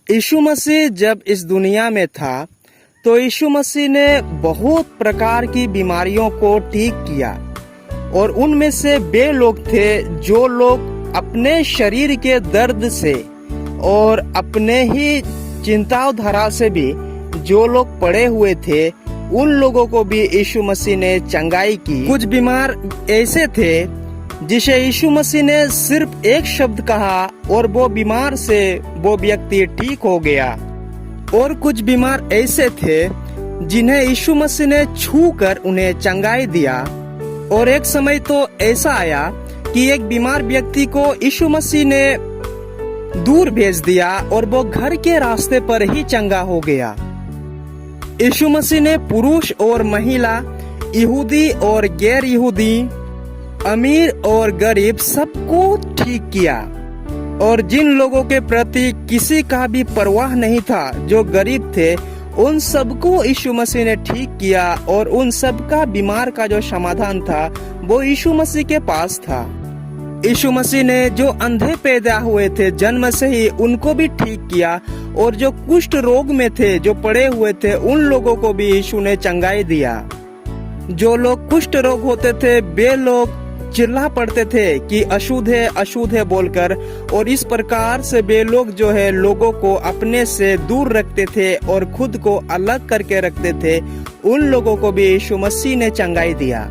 यीशु मसीह जब इस दुनिया में था तो यीशु मसीह ने बहुत प्रकार की बीमारियों को ठीक किया और उनमें से वे लोग थे जो लोग अपने शरीर के दर्द से और अपने ही चिंताओं धारा से भी जो लोग पड़े हुए थे उन लोगों को भी यीशु मसीह ने चंगाई की। कुछ बीमार ऐसे थे जिसे यीशु मसीह ने सिर्फ एक शब्द कहा और वो बीमार से वो व्यक्ति ठीक हो गया। और कुछ बीमार ऐसे थे जिन्हें यीशु मसीह ने छू कर उन्हें चंगाई दिया। और एक समय तो ऐसा आया कि एक बीमार व्यक्ति को यीशु मसीह ने दूर भेज दिया और वो घर के रास्ते पर ही चंगा हो गया। यीशु मसीह ने पुरुष और महिला, यहूदी और गैर यहूदी, अमीर और गरीब सबको ठीक किया। और जिन लोगों के प्रति किसी का भी परवाह नहीं था, जो गरीब थे, उन सबको यीशु मसीह ने ठीक किया। और उन सबका बीमार का जो समाधान था वो यीशु मसीह के पास था। यीशु मसीह ने जो अंधे पैदा हुए थे जन्म से ही उनको भी ठीक किया। और जो कुष्ठ रोग में थे, जो पड़े हुए थे, उन लोगों को भी यीशु ने चंगाई दिया। जो लोग कुष्ठ रोग होते थे वे लोग चिल्ला पड़ते थे कि अशुद्ध है बोलकर। और इस प्रकार से वे लोग जो है लोगों को अपने से दूर रखते थे और खुद को अलग करके रखते थे। उन लोगों को भी यीशु मसीह ने चंगाई दिया।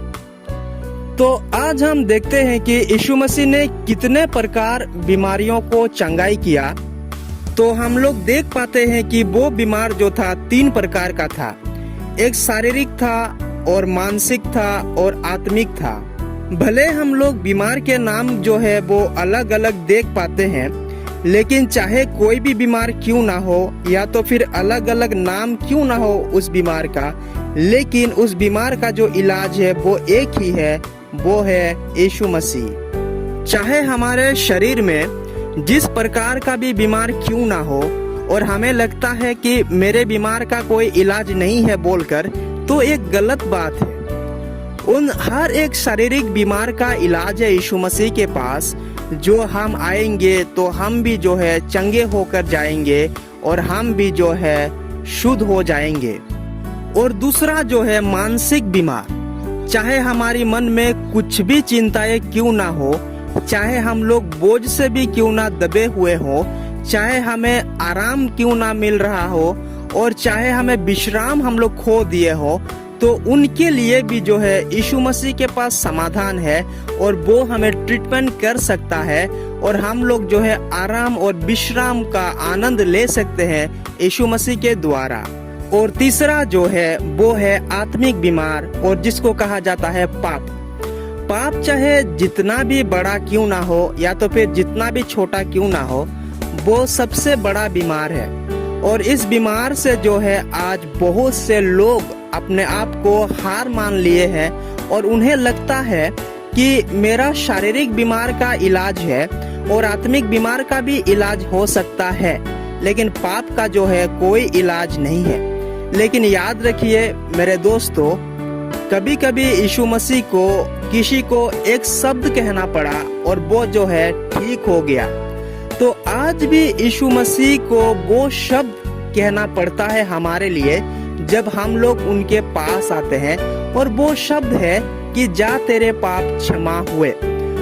तो आज हम देखते हैं कि यीशु मसीह ने कितने प्रकार बीमारियों को चंगाई किया। तो हम लोग देख पाते हैं कि वो बीमार जो था 3 प्रकार का था। एक शारीरिक था और मानसिक था और आत्मिक था। भले हम लोग बीमार के नाम जो है वो अलग अलग देख पाते हैं, लेकिन चाहे कोई भी बीमार क्यों ना हो या तो फिर अलग अलग नाम क्यों ना हो उस बीमार का, लेकिन उस बीमार का जो इलाज है वो एक ही है, वो है यीशु मसीह। चाहे हमारे शरीर में जिस प्रकार का भी बीमार क्यों ना हो और हमें लगता है कि मेरे बीमार का कोई इलाज नहीं है बोलकर, तो एक गलत बात है। उन हर एक शारीरिक बीमार का इलाज है यीशु मसीह के पास। जो हम आएंगे तो हम भी जो है चंगे होकर जाएंगे और हम भी जो है शुद्ध हो जाएंगे। और दूसरा जो है मानसिक बीमार, चाहे हमारी मन में कुछ भी चिंताएं क्यों ना हो, चाहे हम लोग बोझ से भी क्यों ना दबे हुए हो, चाहे हमें आराम क्यों ना मिल रहा हो और चाहे हमें विश्राम हम लोग खो दिए हो, तो उनके लिए भी जो है यीशु मसीह के पास समाधान है और वो हमें ट्रीटमेंट कर सकता है और हम लोग जो है आराम और विश्राम का आनंद ले सकते हैं यीशु मसीह के द्वारा। और तीसरा जो है वो है आत्मिक बीमार, और जिसको कहा जाता है पाप। पाप चाहे जितना भी बड़ा क्यों ना हो या तो फिर जितना भी छोटा क्यों ना हो, वो सबसे बड़ा बीमार है। और इस बीमार से जो है आज बहुत से लोग अपने आप को हार मान लिए हैं और उन्हें लगता है कि मेरा शारीरिक बीमार का इलाज है और आत्मिक बीमार का भी इलाज हो सकता है, लेकिन पाप का जो है कोई इलाज नहीं है। लेकिन याद रखिए मेरे दोस्तों, कभी कभी यीशु मसीह को किसी को एक शब्द कहना पड़ा और वो जो है ठीक हो गया। तो आज भी यीशु मसीह को वो शब्द कहना पड़ता है हमारे लिए जब हम लोग उनके पास आते हैं, और वो शब्द है कि जा तेरे पाप क्षमा हुए।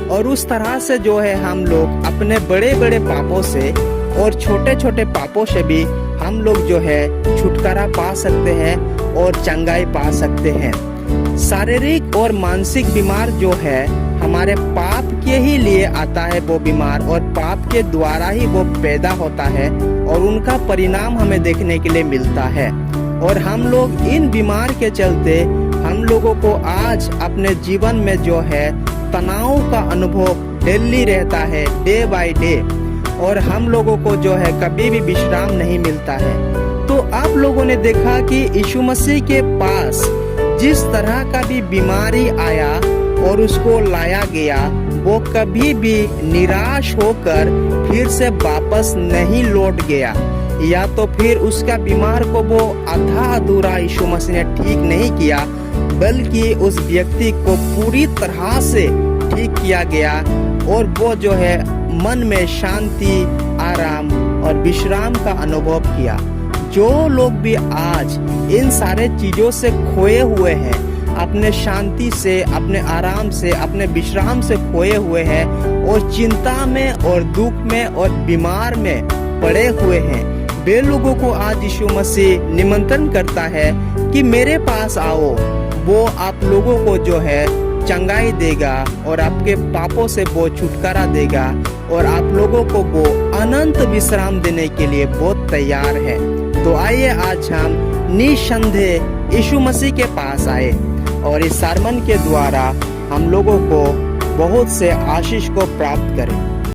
और उस तरह से जो है हम लोग अपने बड़े बड़े पापों से और छोटे छोटे पापों से भी हम लोग जो है छुटकारा पा सकते हैं और चंगाई पा सकते हैं। शारीरिक और मानसिक बीमार जो है हमारे पाप के ही लिए आता है वो बीमार, और पाप के द्वारा ही वो पैदा होता है और उनका परिणाम हमें देखने के लिए मिलता है। और हम लोग इन बीमार के चलते हम लोगों को आज अपने जीवन में जो है तनाव का अनुभव डेली रहता है, डे बाय डे, और हम लोगों को जो है कभी भी विश्राम नहीं मिलता है। तो आप लोगों ने देखा कि यीशु मसीह के पास जिस तरह का भी बीमारी आया और उसको लाया गया, वो कभी भी निराश होकर फिर से वापस नहीं लौट गया, या तो फिर उसका बीमार को वो आधा अधूरा यीशु मसीह ने ठीक नहीं किया, बल्कि उस व्यक्ति को पूरी तरह से ठीक किया गया और वो जो है मन में शांति, आराम और विश्राम का अनुभव किया। जो लोग भी आज इन सारे चीजों से खोए हुए हैं, अपने शांति से, अपने आराम से, अपने विश्राम से खोए हुए हैं और चिंता में और दुख में और बीमार में पड़े हुए हैं, वे लोगों को आज यीशु मसीह निमंत्रण करता है कि मेरे पास आओ। वो आप लोगों को जो है चंगाई देगा और आपके पापों से वो छुटकारा देगा और आप लोगों को वो अनंत विश्राम देने के लिए बहुत तैयार है। तो आइए आज हम निसंदेह यीशु मसीह के पास आए और इस सरमन के द्वारा हम लोगों को बहुत से आशीष को प्राप्त करें।